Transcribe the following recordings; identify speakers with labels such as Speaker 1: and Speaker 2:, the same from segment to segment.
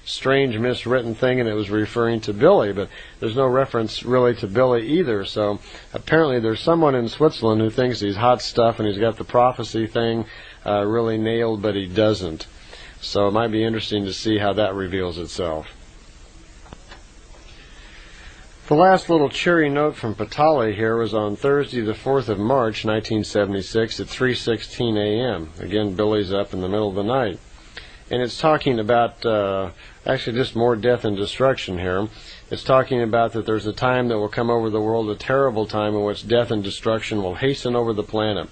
Speaker 1: strange miswritten thing and it was referring to Billy, but there's no reference really to Billy either. So apparently there's someone in Switzerland who thinks he's hot stuff and he's got the prophecy thing really nailed, but he doesn't. So it might be interesting to see how that reveals itself. The last little cheery note from Patali here was on Thursday the 4th of March 1976 at 3:16 a.m. Again, Billy's up in the middle of the night. And it's talking about, actually just more death and destruction here. It's talking about that there's a time that will come over the world, a terrible time in which death and destruction will hasten over the planet.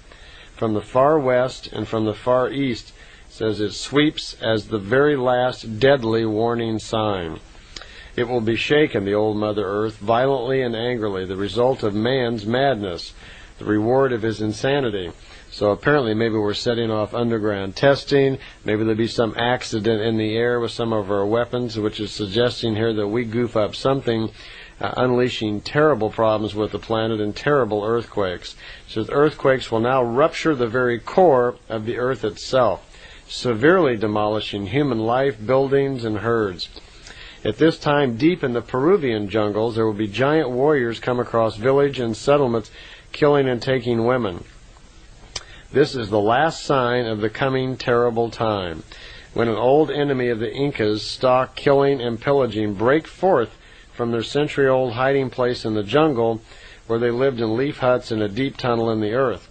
Speaker 1: From the far west and from the far east, it says it sweeps as the very last deadly warning sign. It will be shaken, the old Mother Earth, violently and angrily, the result of man's madness, the reward of his insanity. So apparently maybe we're setting off underground testing, maybe there'll be some accident in the air with some of our weapons, which is suggesting here that we goof up something, unleashing terrible problems with the planet and terrible earthquakes. So the earthquakes will now rupture the very core of the Earth itself, severely demolishing human life, buildings, and herds. At this time, deep in the Peruvian jungles, there will be giant warriors come across village and settlements, killing and taking women. This is the last sign of the coming terrible time, when an old enemy of the Incas, stalk, killing, and pillaging, break forth from their century-old hiding place in the jungle, where they lived in leaf huts in a deep tunnel in the earth.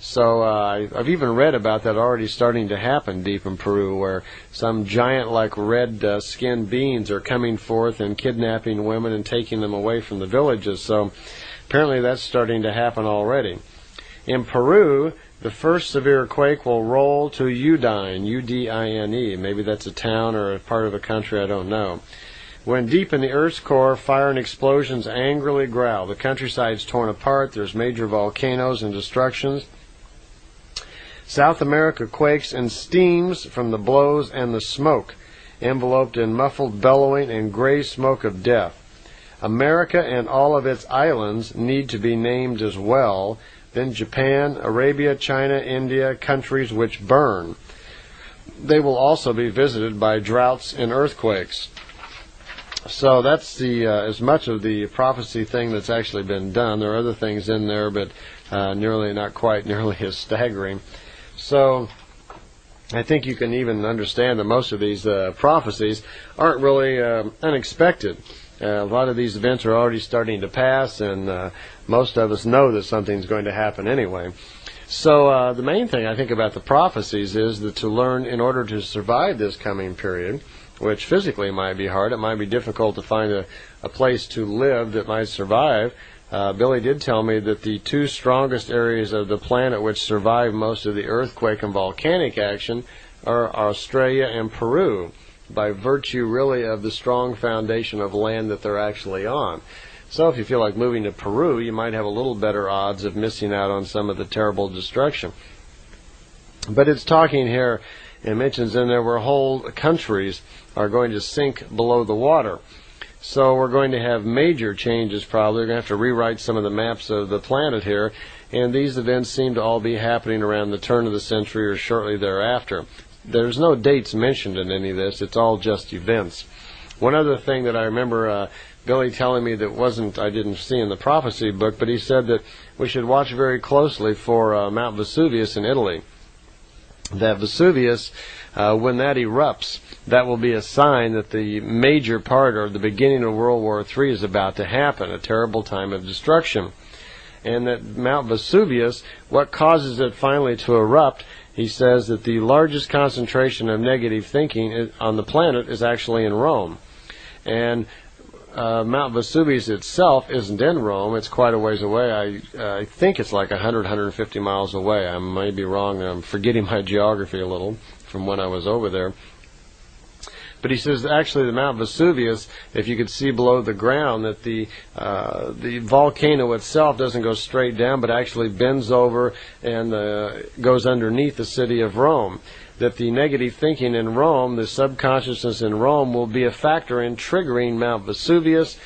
Speaker 1: So I've even read about that already starting to happen deep in Peru, where some giant like red-skinned beings are coming forth and kidnapping women and taking them away from the villages. So apparently that's starting to happen already. In Peru, the first severe quake will roll to Udine, U-D-I-N-E. Maybe that's a town or a part of a country, I don't know. When deep in the Earth's core, fire and explosions angrily growl. The countryside's torn apart. There's major volcanoes and destructions. South America quakes and steams from the blows and the smoke, enveloped in muffled bellowing and gray smoke of death. America and all of its islands need to be named as well. Then Japan, Arabia, China, India, countries which burn. They will also be visited by droughts and earthquakes. So that's the as much of the prophecy thing that's actually been done. There are other things in there, but not quite nearly as staggering. So I think you can even understand that most of these prophecies aren't really unexpected. A lot of these events are already starting to pass, and most of us know that something's going to happen anyway. So the main thing I think about the prophecies is that to learn in order to survive this coming period, which physically might be hard, it might be difficult to find a place to live that might survive. Billy did tell me that the two strongest areas of the planet which survive most of the earthquake and volcanic action are Australia and Peru, by virtue really of the strong foundation of land that they're actually on. So if you feel like moving to Peru, you might have a little better odds of missing out on some of the terrible destruction. But it's talking here, it mentions in there where whole countries are going to sink below the water. So we're going to have major changes probably. We're going to have to rewrite some of the maps of the planet here, and these events seem to all be happening around the turn of the century or shortly thereafter. There's no dates mentioned in any of this. It's all just events. One other thing that I remember Billy telling me that I didn't see in the prophecy book, but he said that we should watch very closely for Mount Vesuvius in Italy. That Vesuvius, when that erupts, that will be a sign that the major part or the beginning of World War III is about to happen, a terrible time of destruction. And that Mount Vesuvius, what causes it finally to erupt, he says that the largest concentration of negative thinking on the planet is actually in Rome. And Mount Vesuvius itself isn't in Rome. It's quite a ways away. I think it's like 150 miles away. I may be wrong. I'm forgetting my geography a little from when I was over there. But he says actually the Mount Vesuvius, if you could see below the ground, that the volcano itself doesn't go straight down, but actually bends over and goes underneath the city of Rome. That the negative thinking in Rome, the subconsciousness in Rome, will be a factor in triggering Mount Vesuvius,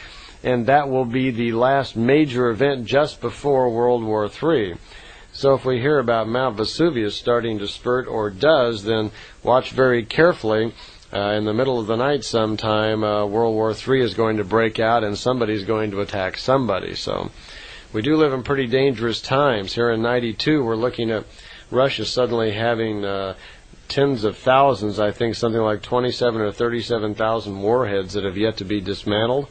Speaker 1: and that will be the last major event just before World War III. So if we hear about Mount Vesuvius starting to spurt, or does, then watch very carefully in the middle of the night sometime, World War III is going to break out and somebody's going to attack somebody. So we do live in pretty dangerous times. Here in '92, we're looking at Russia suddenly having tens of thousands, I think something like 27 or 37,000 warheads that have yet to be dismantled.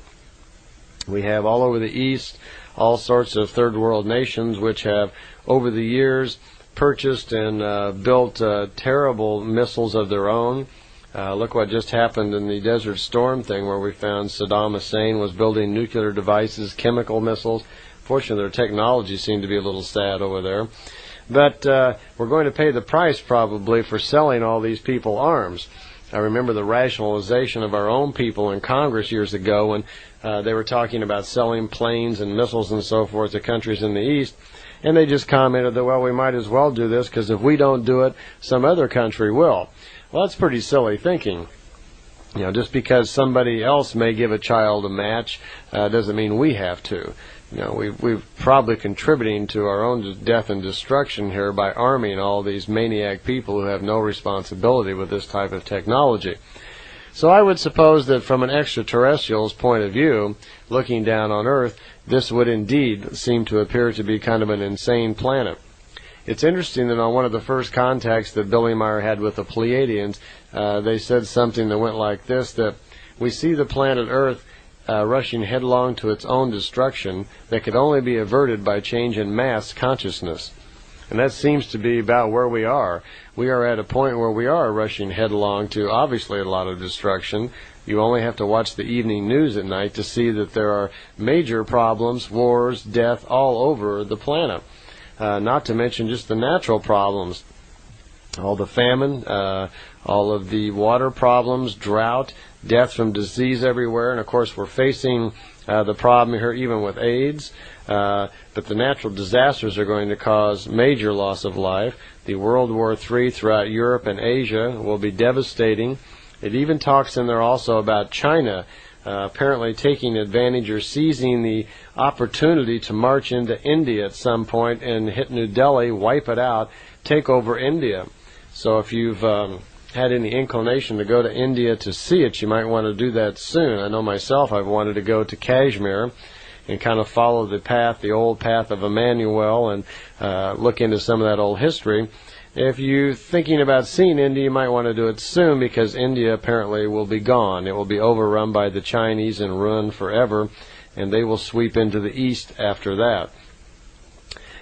Speaker 1: We have all over the East all sorts of third world nations which have over the years purchased and built terrible missiles of their own. Look what just happened in the Desert Storm thing, where we found Saddam Hussein was building nuclear devices, chemical missiles. Fortunately, their technology seemed to be a little sad over there. But we're going to pay the price probably for selling all these people arms. I remember the rationalization of our own people in Congress years ago when they were talking about selling planes and missiles and so forth to countries in the East. And they just commented that, well, we might as well do this because if we don't do it, some other country will. Well, that's pretty silly thinking. You know, just because somebody else may give a child a match doesn't mean we have to. You know, we're probably contributing to our own death and destruction here by arming all these maniac people who have no responsibility with this type of technology. So I would suppose that from an extraterrestrial's point of view, looking down on Earth, this would indeed seem to appear to be kind of an insane planet. It's interesting that on one of the first contacts that Billy Meier had with the Plejadians, they said something that went like this, that we see the planet Earth rushing headlong to its own destruction that could only be averted by change in mass consciousness. And that seems to be about where we are. We are at a point where we are rushing headlong to obviously a lot of destruction. You only have to watch the evening news at night to see that there are major problems, wars, death all over the planet. Not to mention just the natural problems. All the famine, all of the water problems, drought, death from disease everywhere. And of course we're facing the problem here even with AIDS. But the natural disasters are going to cause major loss of life. The World War III throughout Europe and Asia will be devastating. It even talks in there also about China apparently taking advantage or seizing the opportunity to march into India at some point and hit New Delhi, wipe it out, take over India. So if you've had any inclination to go to India to see it, you might want to do that soon. I know myself, I've wanted to go to Kashmir and kind of follow the path, the old path of Emmanuel, and look into some of that old history. If you're thinking about seeing India, you might want to do it soon because India apparently will be gone. It will be overrun by the Chinese and ruined forever, and they will sweep into the east after that.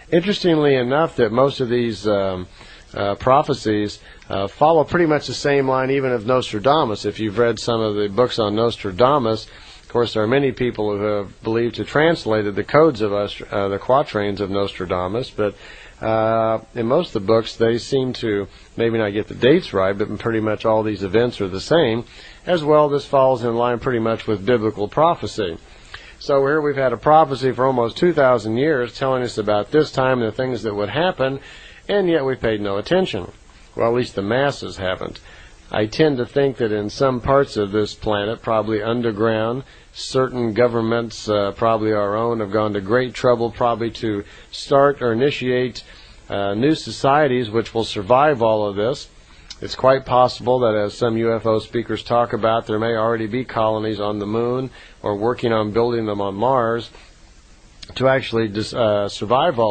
Speaker 1: Interestingly enough, that most of these prophecies follow pretty much the same line even of Nostradamus. If you've read some of the books on Nostradamus, of course there are many people who have believed to translated the codes of the quatrains of Nostradamus, but in most of the books they seem to maybe not get the dates right, but pretty much all these events are the same. As well, this falls in line pretty much with biblical prophecy. So here we've had a prophecy for almost 2,000 years telling us about this time and the things that would happen, and yet we paid no attention. Well, at least the masses haven't. I tend to think that in some parts of this planet, probably underground, certain governments, probably our own, have gone to great trouble probably to start or initiate new societies which will survive all of this. It's quite possible that, as some UFO speakers talk about, there may already be colonies on the moon or working on building them on Mars to actually survive all